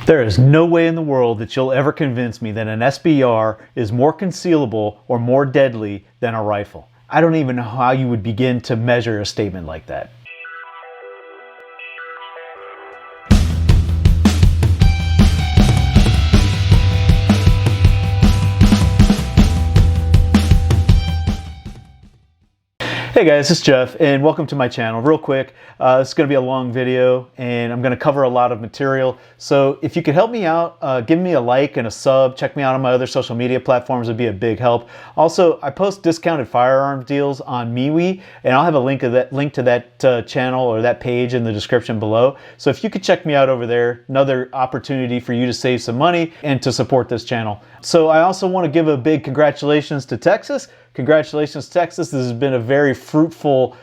There is no way in the world that you'll ever convince me that an SBR is more concealable or more deadly than a rifle. I don't even know how you would begin to measure a statement like that. Hey guys, it's Jeff and welcome to my channel. Real quick, this is going to be a long video and I'm going to cover a lot of material. So if you could help me out, give me a like and a sub, check me out on my other social media platforms, would be a big help. Also, I post discounted firearms deals on MeWe and I'll have a link to that channel or that page in the description below. So if you could check me out over there, another opportunity for you to save some money and to support this channel. So I also want to give a big congratulations to Texas. Congratulations, Texas. This has been a very fruitful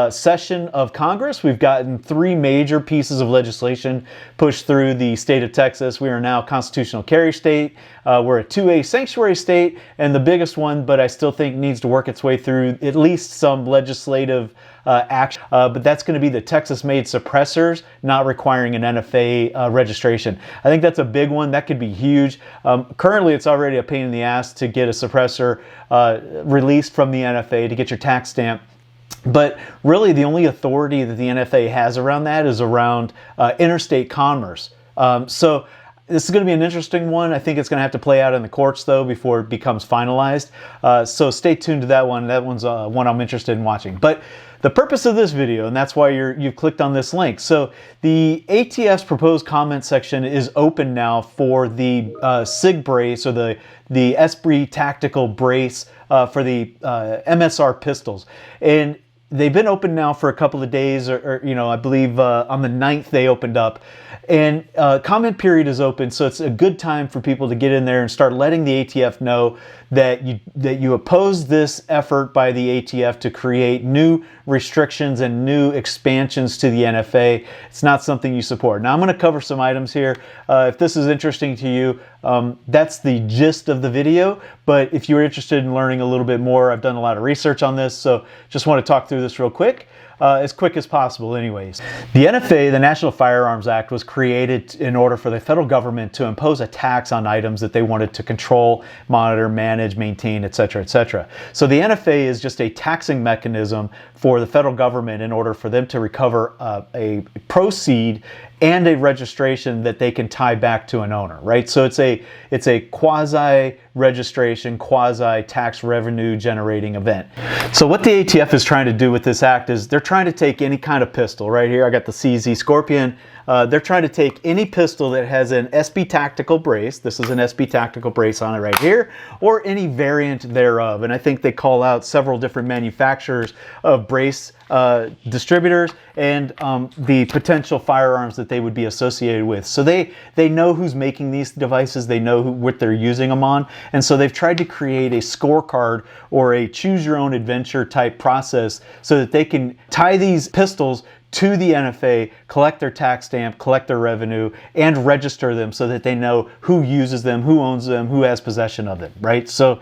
session of Congress. We've gotten 3 major pieces of legislation pushed through the state of Texas. We are now a constitutional carry state. We're a 2A sanctuary state, and the biggest one, but I still think needs to work its way through at least some legislative action. But that's going to be the Texas-made suppressors not requiring an NFA registration. I think that's a big one. That could be huge. Currently, it's already a pain in the ass to get a suppressor released from the NFA to get your tax stamp. But really, the only authority that the NFA has around that is around interstate commerce. So this is going to be an interesting one. I think it's going to have to play out in the courts, though, before it becomes finalized. So stay tuned to that one. That one's one I'm interested in watching. But the purpose of this video, and that's why you've clicked on this link. So the ATF's proposed comment section is open now for the SIG brace, or the Esprit tactical brace for the MSR pistols. And they've been open now for a couple of days, or I believe on the 9th they opened up. And comment period is open, so it's a good time for people to get in there and start letting the ATF know that you oppose this effort by the ATF to create new restrictions and new expansions to the NFA. It's not something you support. Now I'm going to cover some items here. If this is interesting to you, that's the gist of the video. But if you're interested in learning a little bit more, I've done a lot of research on this, so just want to talk through this real quick. As quick as possible anyways. The NFA, the National Firearms Act, was created in order for the federal government to impose a tax on items that they wanted to control, monitor, manage, maintain, etc., etc. So the NFA is just a taxing mechanism for the federal government in order for them to recover a proceed and a registration that they can tie back to an owner, right? So it's a quasi-registration, quasi-tax revenue generating event. So what the ATF is trying to do with this act is they're trying to take any kind of pistol. Right here I got the CZ Scorpion. They're trying to take any pistol that has an SB tactical brace, this is an SB tactical brace on it right here, or any variant thereof. And I think they call out several different manufacturers of brace distributors and the potential firearms that they would be associated with. So they know who's making these devices, they know what they're using them on, and so they've tried to create a scorecard or a choose your own adventure type process so that they can tie these pistols to the NFA, collect their tax stamp, collect their revenue, and register them so that they know who uses them, who owns them, who has possession of them, right? So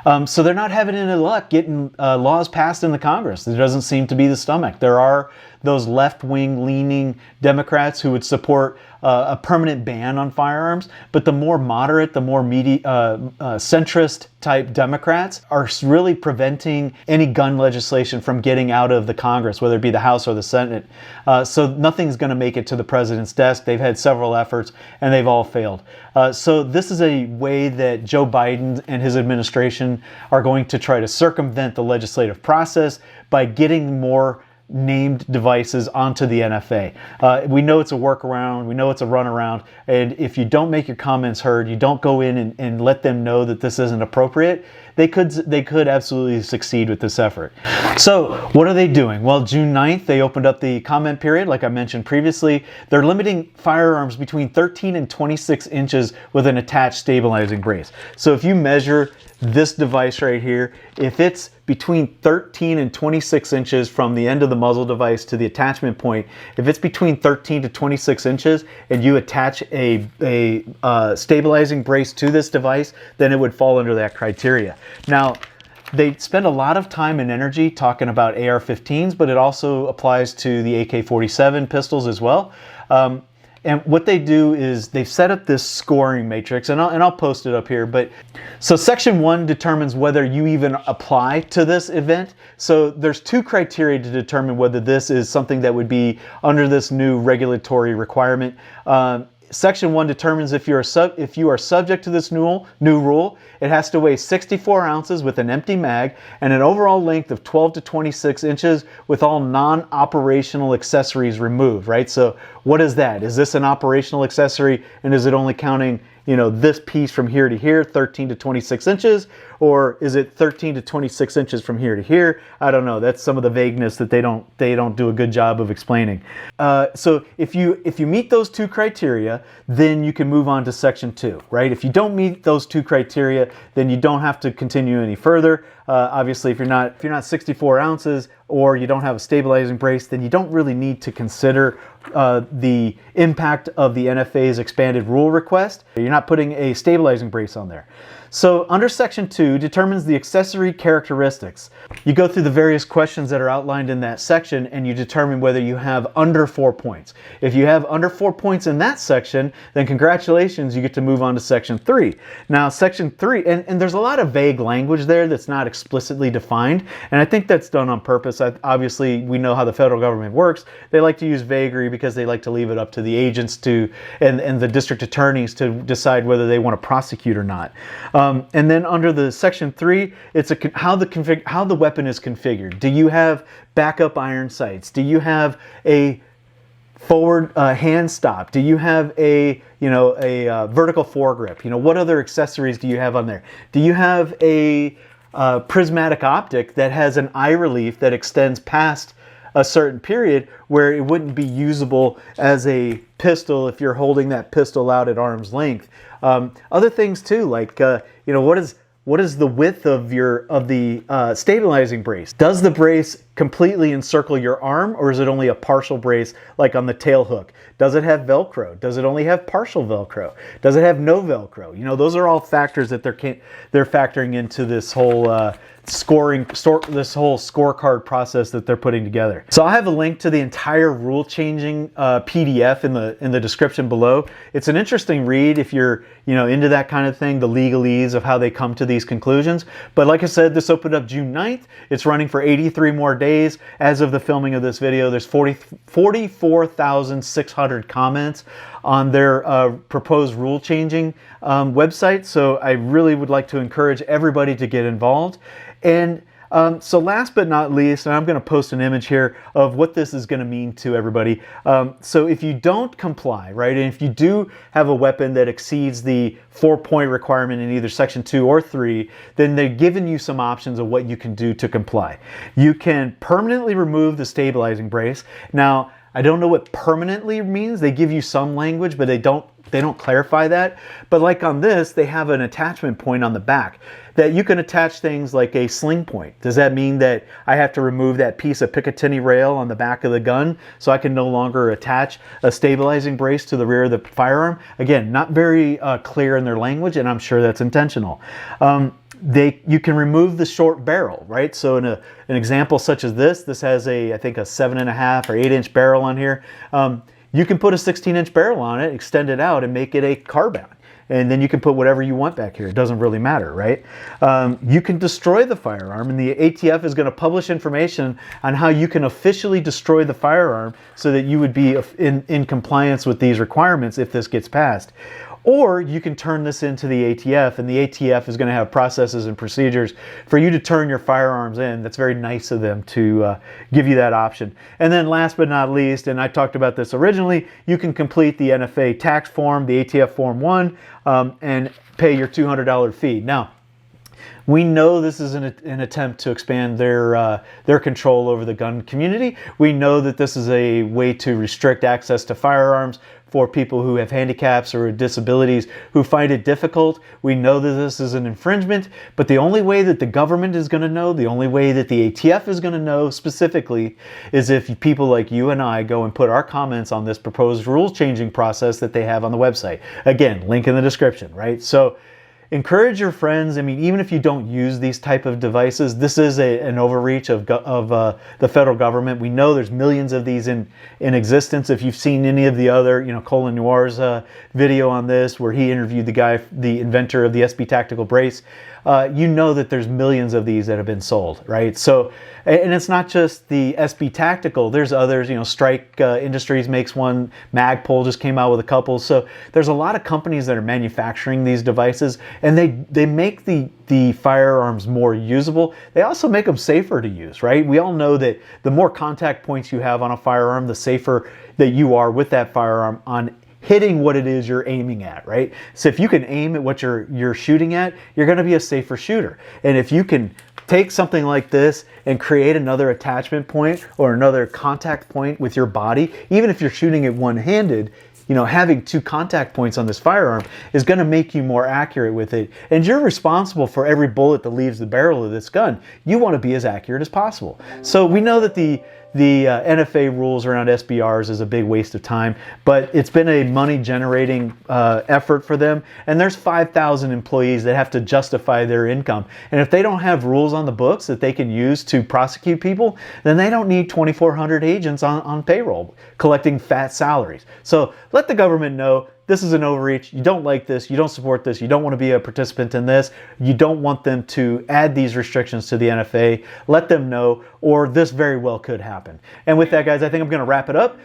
they're not having any luck getting laws passed in the Congress. There doesn't seem to be the stomach. There are those left-wing leaning Democrats who would support a permanent ban on firearms, but the more moderate, the more centrist type Democrats are really preventing any gun legislation from getting out of the Congress, whether it be the House or the Senate. So nothing's going to make it to the president's desk. They've had several efforts and they've all failed. So this is a way that Joe Biden and his administration are going to try to circumvent the legislative process by getting more named devices onto the NFA. We know it's a workaround, we know it's a runaround, and if you don't make your comments heard, you don't go in and let them know that this isn't appropriate, they could absolutely succeed with this effort. So what are they doing? Well, June 9th, they opened up the comment period, like I mentioned previously. They're limiting firearms between 13 and 26 inches with an attached stabilizing brace. So if you measure this device right here, if it's between 13 and 26 inches from the end of the muzzle device to the attachment point, if it's between 13 to 26 inches and you attach a stabilizing brace to this device, then it would fall under that criteria. Now, they spend a lot of time and energy talking about AR-15s, but it also applies to the AK-47 pistols as well. And what they do is they've set up this scoring matrix, and I'll post it up here. But so section 1 determines whether you even apply to this event. So there's 2 criteria to determine whether this is something that would be under this new regulatory requirement. Section 1 determines if you are subject to this new rule. It has to weigh 64 ounces with an empty mag and an overall length of 12 to 26 inches with all non-operational accessories removed, right? So what is that? Is this an operational accessory, and is it only counting, you know, this piece from here to here, 13 to 26 inches, or is it 13 to 26 inches from here to here? I don't know. That's some of the vagueness that they don't do a good job of explaining. So if you meet those 2 criteria, then you can move on to section 2, right? If you don't meet those 2 criteria, then you don't have to continue any further. Obviously, if you're not 64 ounces or you don't have a stabilizing brace, then you don't really need to consider the impact of the NFA's expanded rule request. You're not putting a stabilizing brace on there. So under section 2 determines the accessory characteristics. You go through the various questions that are outlined in that section and you determine whether you have under 4 points. If you have under 4 points in that section, then congratulations, you get to move on to section 3. Now section 3, and there's a lot of vague language there that's not explicitly defined, and I think that's done on purpose. Obviously, we know how the federal government works. They like to use vagary because they like to leave it up to the agents and the district attorneys to decide whether they want to prosecute or not. And then under the section 3, it's how the weapon is configured. Do you have backup iron sights? Do you have a forward hand stop? Do you have a vertical foregrip? What other accessories do you have on there? Do you have a prismatic optic that has an eye relief that extends past a certain period where it wouldn't be usable as a pistol if you're holding that pistol out at arm's length? Other things too, like what is the width of the stabilizing brace? Does the brace completely encircle your arm, or is it only a partial brace, like on the tail hook? Does it have Velcro? Does it only have partial Velcro? Does it have no Velcro? Those are all factors that they're factoring into this whole this whole scorecard process that they're putting together. So I have a link to the entire rule changing PDF in the description below. It's an interesting read if you're into that kind of thing, the legalese of how they come to these conclusions. But like I said, this opened up June 9th. It's running for 83 more days. As of the filming of this video, there's 44,600 comments on their proposed rule changing website. So I really would like to encourage everybody to get involved. And so last but not least, and I'm going to post an image here of what this is going to mean to everybody. So if you don't comply, right, and if you do have a weapon that exceeds the 4-point requirement in either section 2 or 3, then they're giving you some options of what you can do to comply. You can permanently remove the stabilizing brace. Now, I don't know what permanently means. They give you some language, but they don't clarify that. But like on this, they have an attachment point on the back that you can attach things like a sling point. Does that mean that I have to remove that piece of Picatinny rail on the back of the gun so I can no longer attach a stabilizing brace to the rear of the firearm? Again, not very clear in their language, and I'm sure that's intentional. You can remove the short barrel, right? So in an example such as this has I think a 7.5 or 8-inch barrel on here. You can put a 16-inch barrel on it, extend it out, and make it a carbine. And then you can put whatever you want back here. It doesn't really matter, right? You can destroy the firearm, and the ATF is going to publish information on how you can officially destroy the firearm so that you would be in compliance with these requirements if this gets passed. Or you can turn this into the ATF, and the ATF is going to have processes and procedures for you to turn your firearms in. That's very nice of them to give you that option. And then last but not least, and I talked about this originally, you can complete the NFA tax form, the ATF Form 1, and pay your $200 fee. Now, we know this is an attempt to expand their control over the gun community. We know that this is a way to restrict access to firearms for people who have handicaps or disabilities who find it difficult. We know that this is an infringement, but the only way that the government is going to know, the only way that the ATF is going to know specifically, is if people like you and I go and put our comments on this proposed rule changing process that they have on the website. Again, link in the description, right? So encourage your friends. I mean, even if you don't use these type of devices, this is an overreach of the federal government. We know there's millions of these in existence. If you've seen any of the other, Colin Noir's video on this, where he interviewed the inventor of the SB Tactical Brace, you know that there's millions of these that have been sold, right? So, and it's not just the SB Tactical. There's others. Strike Industries makes one. Magpul just came out with a couple. So there's a lot of companies that are manufacturing these devices, and they make the firearms more usable. They also make them safer to use, right? We all know that the more contact points you have on a firearm, the safer that you are with that firearm on hitting what it is you're aiming at, right? So if you can aim at what you're shooting at, you're going to be a safer shooter. And if you can take something like this and create another attachment point or another contact point with your body, even if you're shooting it one-handed, having two contact points on this firearm is going to make you more accurate with it. And you're responsible for every bullet that leaves the barrel of this gun. You want to be as accurate as possible. So we know that the NFA rules around SBRs is a big waste of time, but it's been a money generating effort for them. And there's 5,000 employees that have to justify their income. And if they don't have rules on the books that they can use to prosecute people, then they don't need 2,400 agents on payroll collecting fat salaries. So let the government know this is an overreach. You don't like this. You don't support this. You don't want to be a participant in this. You don't want them to add these restrictions to the NFA. Let them know, or this very well could happen. And with that, guys, I think I'm going to wrap it up.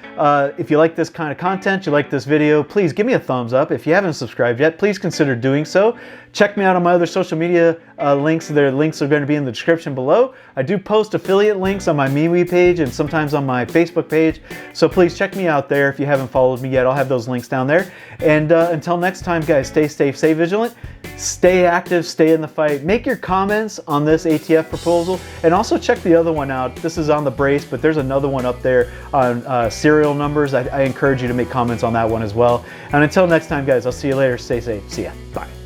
If you like this kind of content, you like this video, please give me a thumbs up. If you haven't subscribed yet, please consider doing so. Check me out on my other social media links. Their links are going to be in the description below. I do post affiliate links on my MeWe page and sometimes on my Facebook page. So please check me out there if you haven't followed me yet. I'll have those links down there. And until next time, guys, stay safe, stay vigilant, stay active, stay in the fight. Make your comments on this ATF proposal, and also check the other one out. This is on the brace, but there's another one up there on serial numbers. I encourage you to make comments on that one as well. And until next time, guys, I'll see you later. Stay safe. See ya. Bye.